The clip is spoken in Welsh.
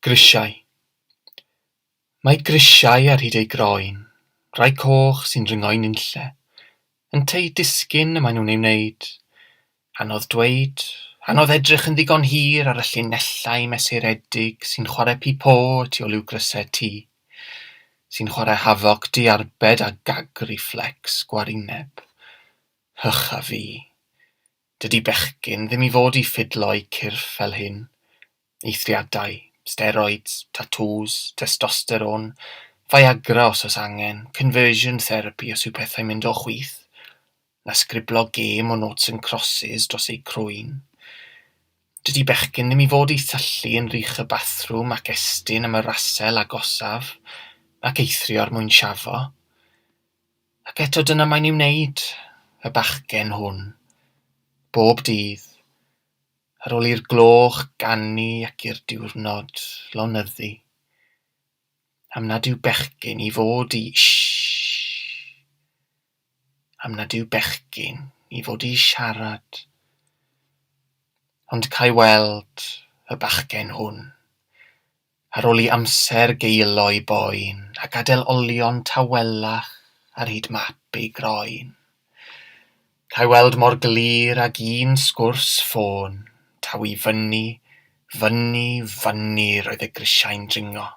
Grisiau. Mae grisiau ar hyd ei groen, rai coch sy'n dringo'i nunlle, yn tei disgyn y maen nhw'n ei wneud. Anodd dweud, anodd edrych yn ddigon hir ar y llinellau mesuredig sy'n chwarae pipo tu ôl i'w grysau tŷ, sy'n chwarae hafoc diarbed a gagri flex gwarineb. Hycha fi. Dydy bechgyn ddim i fod i ffidlo i cyrff fel hyn. Eithriadau, steroids, tatŵs, testosteron, Viagra os oes angen, conversion therapy os yw pethau'n mynd o chwith, na sgriblo gêm o notes and crosses dros ei crwyn. Dydy bechgyn ddim i fod i thyllu yn rych y bathrwm ac estyn am y rasel agosaf, ac eithrio ar mwyn siafo. Ac eto dyna mae'n i'w wneud, y bachgen hwn, bob dydd, ar ôl i'r gloch ganu ac i'r diwrnod lonyddu. Am nad yw bechgyn i fod i Am nad yw bechgyn i fod i siarad. Ond cael weld y bachgen hwn, ar ôl i amser geilo i boen a gadael olion tawelach ar hyd map ei groen. Cael weld mor glir ag un sgwrs ffôn, taw i fyny, fyny, fyny roedd y grisiau'n dringo.